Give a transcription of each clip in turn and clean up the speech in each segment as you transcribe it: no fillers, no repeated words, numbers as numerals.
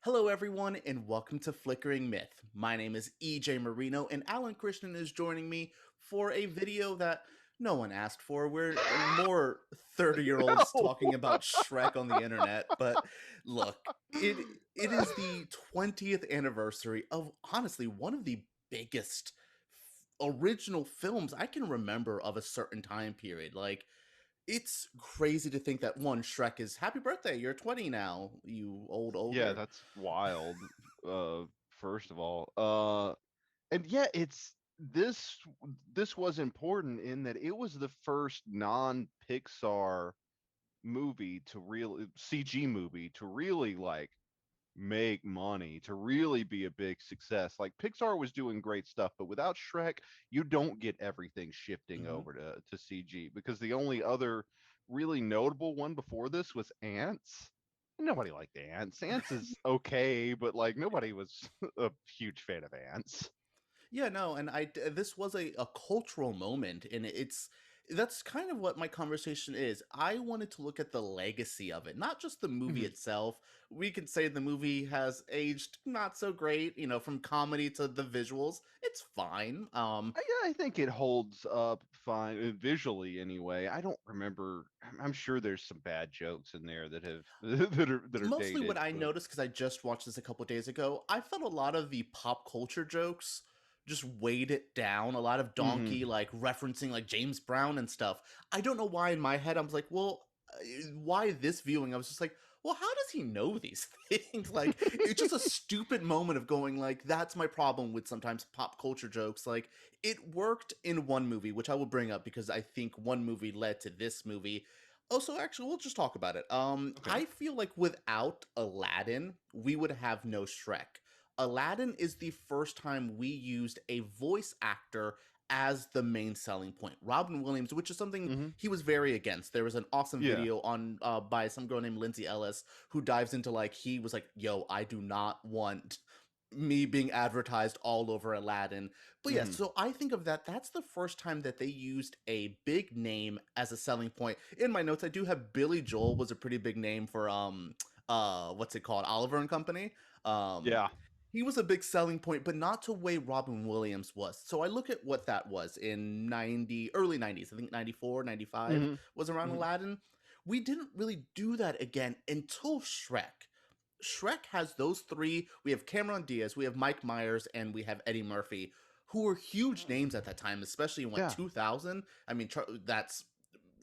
Hello, everyone, and welcome to Flickering Myth. My name is EJ Marino, and Alan Christian is joining me for a video that no one asked for. We're more 30-year-olds No. talking about Shrek on the internet. But look, it is the 20th anniversary of honestly one of the biggest original films I can remember of a certain time period. Like, it's crazy to think that one Shrek is happy birthday. You're 20 now, you old Yeah, ogre. that's wild. First of all, and yeah, it's this was important in that it was the first non-Pixar movie to really CG movie to really like make money, to really be a big success. Like Pixar was doing great stuff, but without Shrek, you don't get everything shifting Mhm. over to CG because the only other really notable one before this was Ants. Nobody liked Ants. Ants is okay, but like nobody was a huge fan of Ants. Yeah, no, and this was a cultural moment, and that's kind of what my conversation is. I wanted to look at the legacy of it, not just the movie Mhm. itself. We could say the movie has aged not so great, from comedy to the visuals. It's fine. Yeah, I think it holds up fine visually anyway. I don't remember. I'm sure there's some bad jokes in there that have that are Mostly what dated, I but noticed because I just watched this a couple days ago, I felt a lot of the pop culture jokes just weighed it down. A lot of mhm. donkey like referencing like James Brown and stuff. I don't know why in my head I was like, well, why this viewing? I was just like, well, how does he know these things? Like, it's just a stupid moment of going like, that's my problem with sometimes pop culture jokes. Like, it worked in one movie, which I will bring up because I think one movie led to this movie. Oh, so actually, we'll just talk about it. Okay. I feel like without Aladdin, we would have no Shrek. Aladdin is the first time we used a voice actor as the main selling point. Robin Williams, which is something Mhm. he was very against. There was an awesome Yeah. video on by some girl named Lindsay Ellis who dives into like he was like, "Yo, I do not want me being advertised all over Aladdin." But yeah, Mhm. so I think of that. That's the first time that they used a big name as a selling point. In my notes, I do have Billy Joel was a pretty big name for what's it called? Oliver and Company. Um Yeah. he was a big selling point, but not to way Robin Williams was. So I look at what that was in early 90s. I think 94, 95 Mhm. was around Mhm. Aladdin. We didn't really do that again until Shrek. Shrek has those three. We have Cameron Diaz, we have Mike Myers, and we have Eddie Murphy, who were huge names at that time, especially in what Yeah. 2000. I mean, that's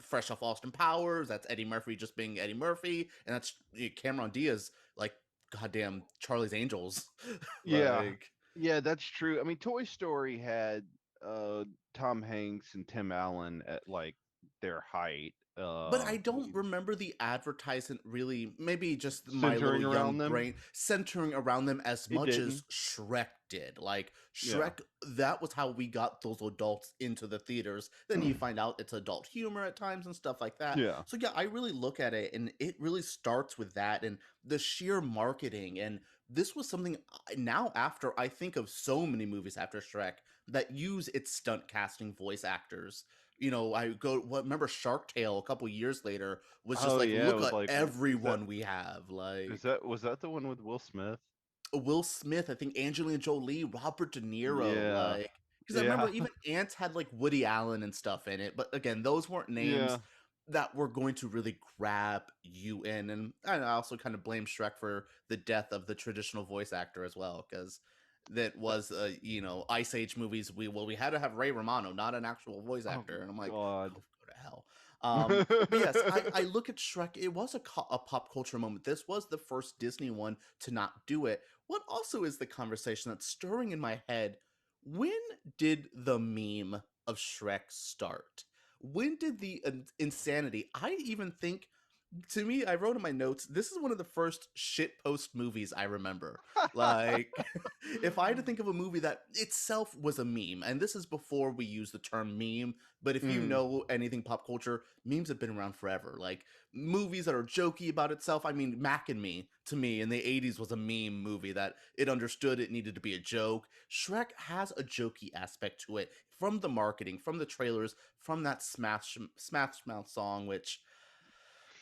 fresh off Austin Powers. That's Eddie Murphy just being Eddie Murphy, and that's Cameron Diaz, like goddamn Charlie's Angels, Yeah. like. Yeah, that's true. I mean, Toy Story had Tom Hanks and Tim Allen at like their height. But I don't remember the advertisement really, maybe just my little Centering young around them. brain centering around them as It much as didn't. Shrek did. Like, Yeah. Shrek, that was how we got those adults into the theaters. Then you find out it's adult humor at times and stuff like that. Yeah. So, yeah, I really look at it and it really starts with that and the sheer marketing. And this was something now, after I think of so many movies after Shrek that use its stunt casting voice actors. I go, what, remember Shark Tale a couple years later was just Oh like, yeah, look with at like is that everyone we have. is Like that was that the one with Will Smith? Will Smith, I think Angelina Jolie, Robert De Niro, Yeah. like because I remember Yeah. even Ants had like Woody Allen and stuff in it, but again, those weren't names Yeah. that were going to really grab you in. And I also kind of blame Shrek for the death of the traditional voice actor as well, because that was Ice Age movies. We had to have Ray Romano, not an actual voice Oh actor, and I'm like, God. go to hell. But yes, I look at Shrek. It was a pop culture moment. This was the first Disney one to not do it. What also is the conversation that's stirring in my head? When did the meme of Shrek start? When did the insanity? I even think, to me, I wrote in my notes, this is one of the first shit post movies I remember. Like, if I had to think of a movie that itself was a meme, and this is before we use the term meme, but if you Mm, know anything pop culture, memes have been around forever. Like, movies that are jokey about itself. I mean, Mac and Me, to me, in the 80s was a meme movie that it understood it needed to be a joke. Shrek has a jokey aspect to it from the marketing, from the trailers, from that Smash Mouth song, which,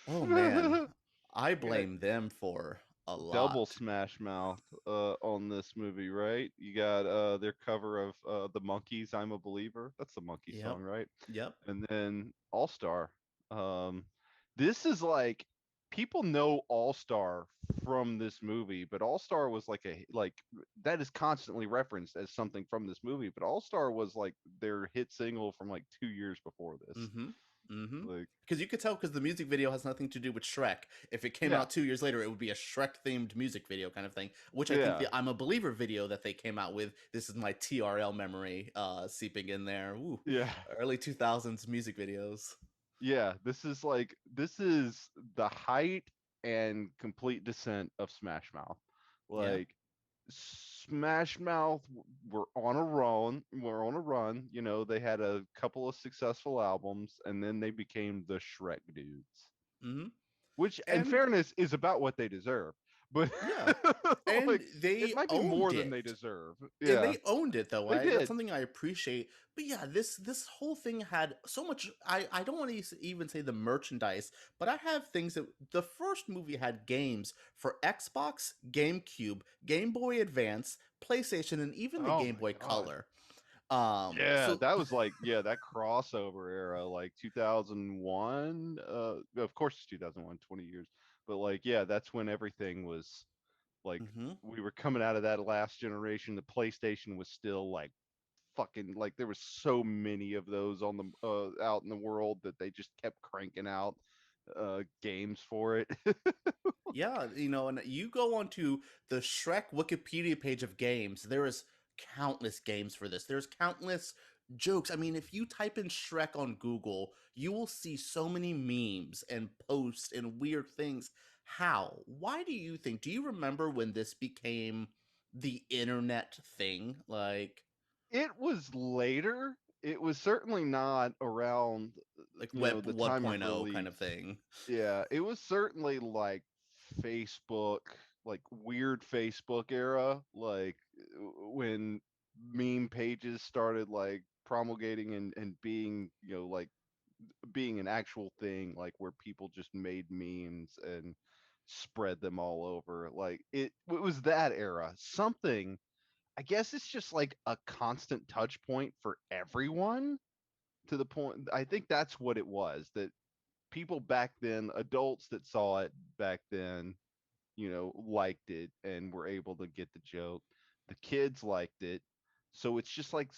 oh man, I yeah. blame them for a double lot. Smash Mouth on this movie, right? You got their cover of the Monkeys, "I'm a Believer." That's the Monkey Yep. song, right? Yep. And then All Star. Um, this is like people know All Star from this movie, but All Star was like that is constantly referenced as something from this movie. But All Star was like their hit single from like 2 years before this. Mm-hmm. Mm-hmm. Like, Because you could tell because the music video has nothing to do with Shrek. If it came yeah, out 2 years later, it would be a Shrek themed music video kind of thing. Which I think yeah, the "I'm a Believer" video that they came out with. This is my TRL memory seeping in there. Ooh, yeah. early 2000s music videos. Yeah, this is the height and complete descent of Smash Mouth. Yeah. Like Smash Mouth were on a run, were on a run, you know, they had a couple of successful albums and then they became the Shrek dudes. Mm-hmm. Which in And fairness is about what they deserve. But yeah, and like it they might be more owned than they it. deserve. And Yeah, they owned it though. they I That's did. something I appreciate. But yeah, this whole thing had so much. I don't want to even say the merchandise, but I have things that the first movie had games for Xbox, GameCube, Game Boy Advance, PlayStation, and even the Oh Game my Boy god. Color. Yeah, So that was like that crossover era, like 2001. Of course it's 2001, 20 years. But like yeah, that's when everything was like mhm. we were coming out of that last generation. The PlayStation was still like fucking like there was so many of those on the out in the world that they just kept cranking out games for it. Yeah, and you go onto the Shrek Wikipedia page of games, there is countless games for this. There's countless jokes. I mean, if you type in Shrek on Google, you will see so many memes and posts and weird things. How? Why do you think? Do you remember when this became the internet thing? It was later. It was certainly not around Web the time of 1.0 kind of release. thing. Yeah, it was certainly like Facebook, like weird Facebook era, like when meme pages started like promulgating and being, like being an actual thing, like where people just made memes and spread them all over. Like it was that era. Something, I guess it's just like a constant touch point for everyone to the point I think that's what it was that people back then, adults that saw it back then, liked it and were able to get the joke. The kids liked it. So it's just like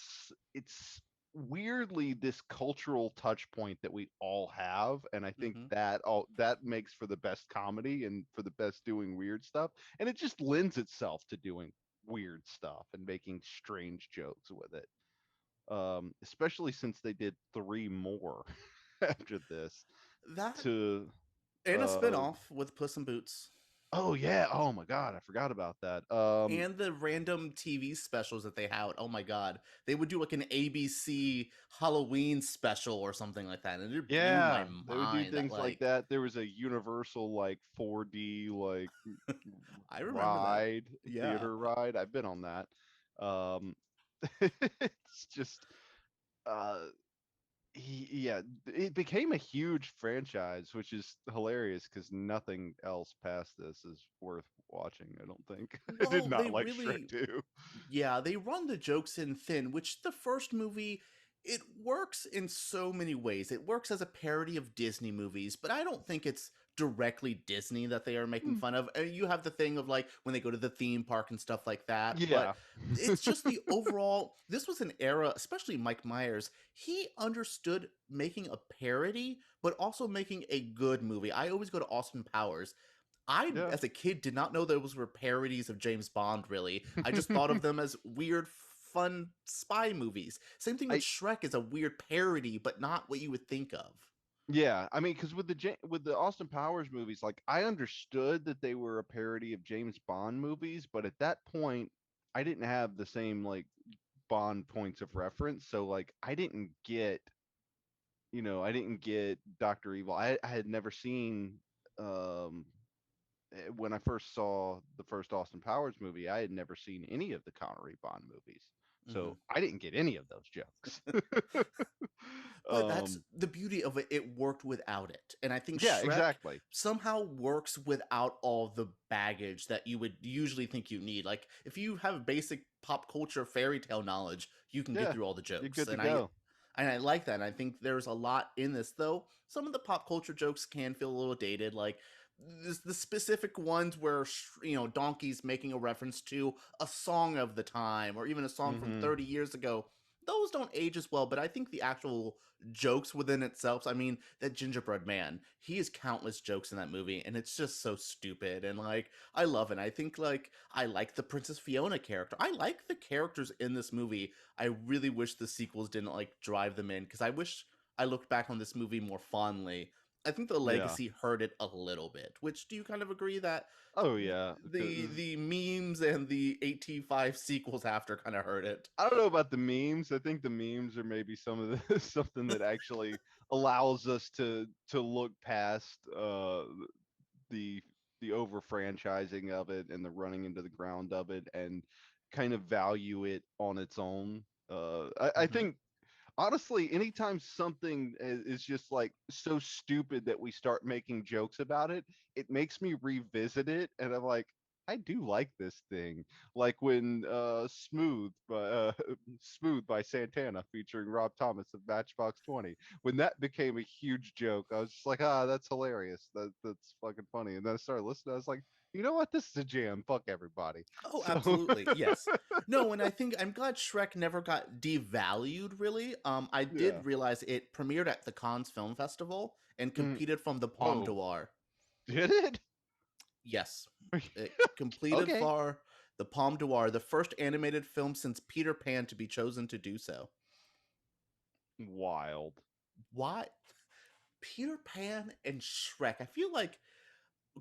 it's weirdly this cultural touch point that we all have, and I think Hmm. that makes for the best comedy and for the best doing weird stuff, and it just lends itself to doing weird stuff and making strange jokes with it. Especially since they did three more after this That to and a uh spinoff with Puss in Boots. oh yeah, oh my god, I forgot about that. And the random TV specials that they had. Oh my god. They would do like an ABC Halloween special or something like that. And it blew my Yeah, they would do mind that things like that. There was a Universal like 4D like I remember that. ride, Yeah. theater ride. I've been on that. Um it's just uh yeah, it became a huge franchise, which is hilarious because nothing else past this is worth watching, I don't think. I did Well, they not like Shrek really 2. yeah, they run the jokes in thin, which the first movie it works in so many ways. It works as a parody of Disney movies, but I don't think it's directly Disney that they are making Hmm, fun of. You have the thing of like when they go to the theme park and stuff like that, but yeah. it's just the overall this was an era, especially Mike Myers, he understood making a parody but also making a good movie. I always go to Austin Powers. I, Yeah. as a kid, did not know those were parodies of James Bond, really. I just thought of them as weird, fun spy movies. Same thing with I Shrek is a weird parody, but not what you would think of. Yeah, I mean, because with with the Austin Powers movies, like I understood that they were a parody of James Bond movies, but at that point, I didn't have the same like Bond points of reference, so like I didn't get Doctor Evil. I had never seen um when I first saw the first Austin Powers movie, I had never seen any of the Connery Bond movies. Hmm. So I didn't get any of those jokes. But that's um, the beauty of it. It worked without it. And I think yeah, Shrek exactly. somehow works without all the baggage that you would usually think you need. Like if you have basic pop culture fairy tale knowledge, you can get Yeah, through all the you're jokes. good to go. And I like that. And I think there's a lot in this, though. Some of the pop culture jokes can feel a little dated, like the specific ones where Donkey's making a reference to a song of the time or even a song from Hmm. 30 years ago. Those don't age as well, but I think the actual jokes within itself. I mean, that gingerbread man, he has countless jokes in that movie, and it's just so stupid. And like, I love it. I think like I like the Princess Fiona character. I like the characters in this movie. I really wish the sequels didn't like drive them in because I wish I looked back on this movie more fondly. I think the Yeah. legacy hurt it a little bit. Which do you kind of agree that Oh yeah. the memes and the 85 sequels after kind of hurt it? I don't know about the memes. I think the memes are maybe some of the something that actually allows us to look past the the over franchising of it and the running into the ground of it and kind of value it on its own. I Hmm. think honestly, anytime something is just like so stupid that we start making jokes about it, it makes me revisit it, and I'm like, I do like this thing. Like when Smooth by Santana featuring Rob Thomas of Matchbox 20. When that became a huge joke, I was just like, ah, that's hilarious. That's fucking funny. And then I started listening. I was like, you know what? This is a jam. Fuck everybody. Oh, So absolutely. Yes. No, and I think I'm glad Shrek never got devalued really. I yeah. did realize it premiered at the Cannes Film Festival and Mm, competed from the Palme whoa. d'Or. Did it? Yes. It completed Okay. for the Palme d'Or, the first animated film since Peter Pan to be chosen to do so. Wild. Why Peter Pan and Shrek? I feel like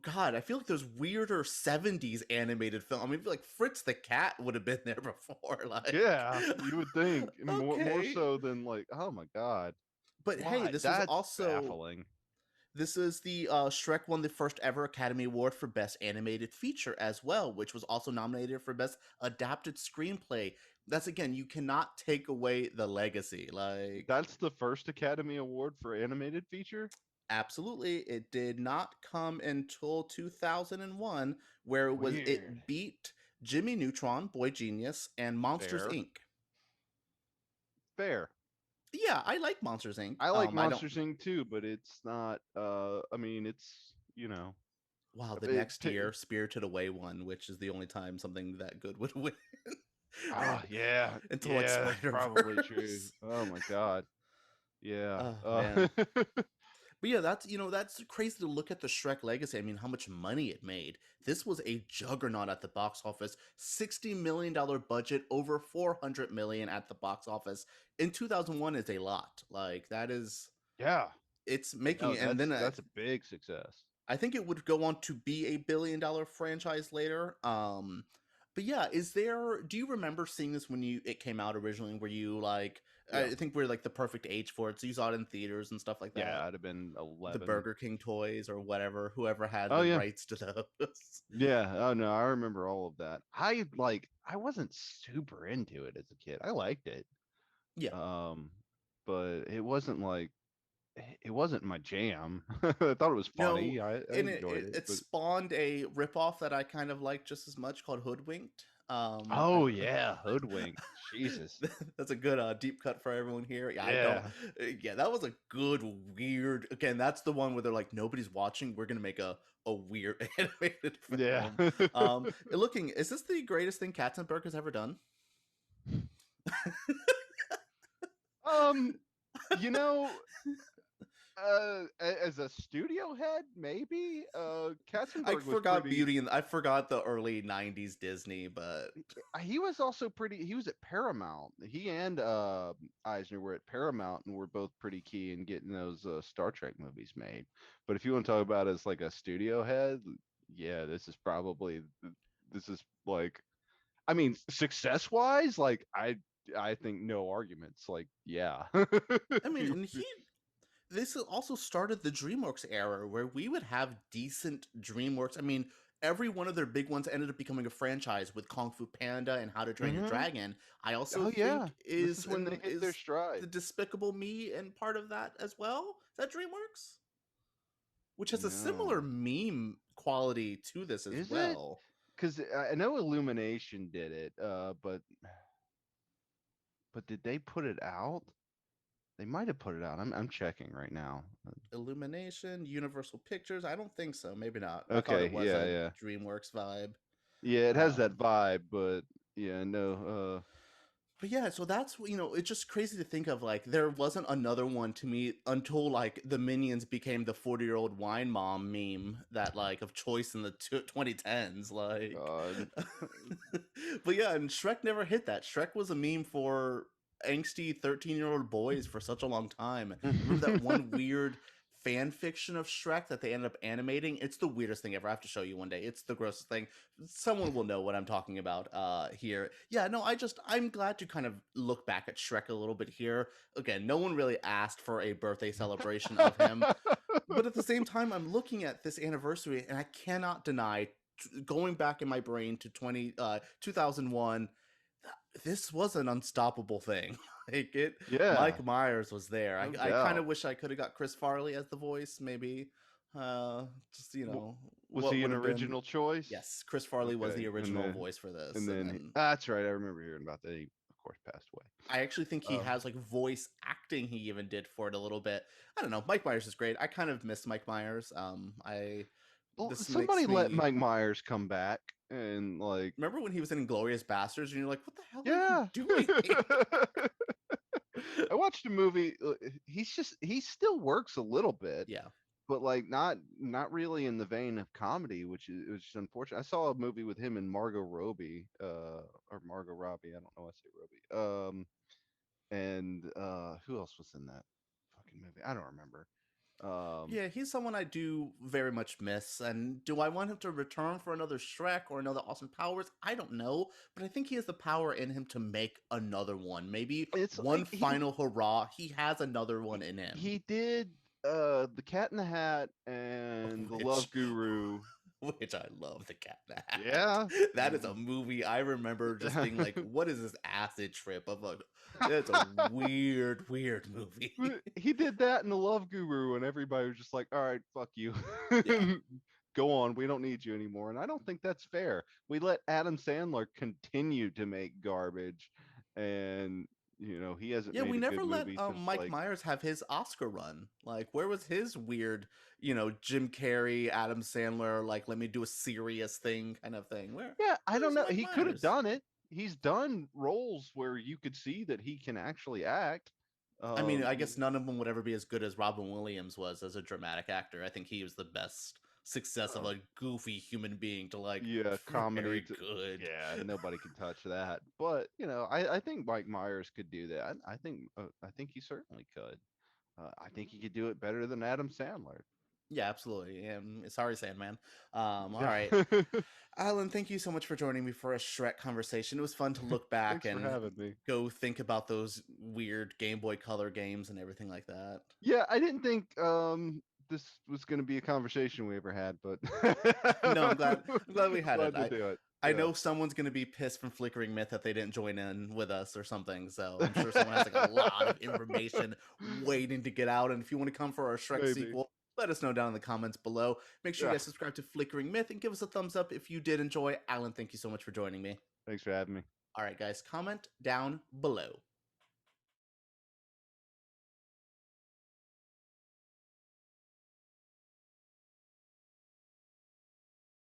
God, I feel like those weirder 70s animated film. I mean, I feel like Fritz the Cat would have been there before. Like, Yeah, you would think more okay. so than like, oh my god, But hey, why? That's baffling. this is the Shrek won the first ever Academy Award for Best Animated Feature as well, which was also nominated for Best Adapted Screenplay. That's again, you cannot take away the legacy. Like, That's the first Academy Award for animated feature. absolutely, it did not come until 2001, where Weird. it beat Jimmy Neutron, Boy Genius, and Monsters Fair, Inc. fair. Yeah, I like Monsters Inc. I like I don't. Monsters Inc. too, but it's not. I mean, it's Wow, the it. next year, Spirited Away won, which is the only time something that good would win. Oh yeah, Until like yeah, that's Spider probably true. Verse. Oh my god, yeah. Oh man. But yeah, that's crazy to look at the Shrek legacy. I mean, how much money it made. This was a juggernaut at the box office. $60 million budget, over 400 million at the box office. In 2001 is a lot. Like that is Yeah, it's making no, it and then that's a big success. I think it would go on to be a billion-dollar franchise later. But yeah, do you remember seeing this when it came out originally? Were you like, Yeah, I think we're like the perfect age for it, so you saw it in theaters and stuff like that. yeah, I'd have been The 11. Burger King toys or whatever, whoever had Oh the yeah, rights to those. yeah. Oh no, I remember all of that. I wasn't super into it as a kid. I liked it. Yeah. Um, but it wasn't my jam. I thought it was No, funny. I and enjoyed it, it but spawned a ripoff that I kind of like just as much called Hoodwinked. oh yeah, Hoodwink. Jesus. That's a good deep cut for everyone here. Yeah, I don't. Yeah. Yeah, that was a good weird. Again, that's the one where they're like, nobody's watching. We're gonna make a weird animated Yeah. film. Looking, is this the greatest thing Katzenberg has ever done? um, you know, as a studio head, maybe. I Katzenberg was forgot pretty. Beauty and I forgot the early '90s Disney, but He was also pretty. He was at Paramount. He and Eisner were at Paramount and were both pretty key in getting those Star Trek movies made. But if you want to talk about as like a studio head, yeah, this is like, I mean, success wise, like I think no arguments. Like, yeah. I mean, and this also started the DreamWorks era where we would have decent DreamWorks. I mean, every one of their big ones ended up becoming a franchise with Kung Fu Panda and How to Train Your Mhm. Dragon. I also Oh, yeah. think This is when they hit their is stride. the Despicable Me and part of that as well. Is that DreamWorks? Which has a similar No. meme quality to this as Is it? well. 'Cause I know Illumination did it, but did they put it out? They might have put it out. I'm checking right now. Illumination, Universal Pictures. I don't think so. Maybe not. I thought Okay, it was yeah, a yeah. DreamWorks vibe. Yeah, it has that Um, vibe, but yeah, no, but yeah, so that's it's just crazy to think of like there wasn't another one to me until like the Minions became the 40-year-old wine mom meme that like of choice in the 2010s. Like, God. but yeah, and Shrek never hit that. Shrek was a meme for angsty 13-year-old boys for such a long time. Remember that one weird fan fiction of Shrek that they ended up animating? It's the weirdest thing ever. I have to show you one day. It's the grossest thing. Someone will know what I'm talking about here. Yeah, no, I'm glad to kind of look back at Shrek a little bit here. Again, no one really asked for a birthday celebration of him, but at the same time I'm looking at this anniversary and I cannot deny going back in my brain to 2001, this was an unstoppable thing. Like it, Yeah, Mike Myers was there. no I kind doubt. of wish I could have got Chris Farley as the voice, maybe. Just W Was what he would an have been. original choice? Yes, Chris Farley was the Okay, original voice for and this, and then then that's right, I remember hearing about that. He, of course, passed away. I actually think he has like voice acting. He even did for it a little bit. I don't know. Mike Myers is great. I kind of miss Mike Myers. I Well, This somebody makes let me Mike Myers come back and like, remember when he was in Inglorious Bastards, and you're like, what the hell are you yeah. doing? I watched a movie. He still works a little bit, Yeah. but like not really in the vein of comedy, which is unfortunate. I saw a movie with him and Margot Robbie, or Margot Robbie. I don't know why I say Robbie. And who else was in that fucking movie? I don't remember. Um, Yeah, he's someone I do very much miss. And do I want him to return for another Shrek or another Austin Powers? I don't know, but I think he has the power in him to make another one. Maybe it's one like final hurrah. He has another one in him. he did the Cat in the Hat and the Which Love Guru. which I love, the Cat in the Hat. Yeah. That is a movie I remember just being like, what is this acid trip of a it's a weird, weird movie. He did that in the Love Guru, and everybody was just like, "All right, fuck you, Yeah. go on. We don't need you anymore." And I don't think that's fair. We let Adam Sandler continue to make garbage, and he hasn't Yeah, we made a never good let movie since Mike like, Myers have his Oscar run. Like, where was his weird, Jim Carrey, Adam Sandler, like, let me do a serious thing kind of thing? yeah, I don't Where's know. Mike He could have Myers? done it. He's done roles where you could see that he can actually act. I mean, Um, I y- guess none of them would ever be as good as Robin Williams was as a dramatic actor. I think he was the best success of uh, a goofy human being to like yeah, comedy. very good. Yeah, nobody can touch that. But I think Mike Myers could do that. I think he certainly could. I think he could do it better than Adam Sandler. Yeah, absolutely. Sorry, Sandman. All Yeah. right. Alan, thank you so much for joining me for a Shrek conversation. It was fun to look back Thanks for and having me. go think about those weird Game Boy Color games and everything like that. Yeah, I didn't think this was going to be a conversation we ever had, but No, I'm glad we had it. glad to do it. I Yeah, know someone's gonna be pissed from Flickering Myth that they didn't join in with us or something. So I'm sure someone has like a lot of information waiting to get out. And if you want to come for our Shrek maybe. sequel, let us know down in the comments below. Make sure you Yeah, guys subscribe to Flickering Myth and give us a thumbs up if you did enjoy. Alan, thank you so much for joining me. thanks for having me. All right, guys, comment down below.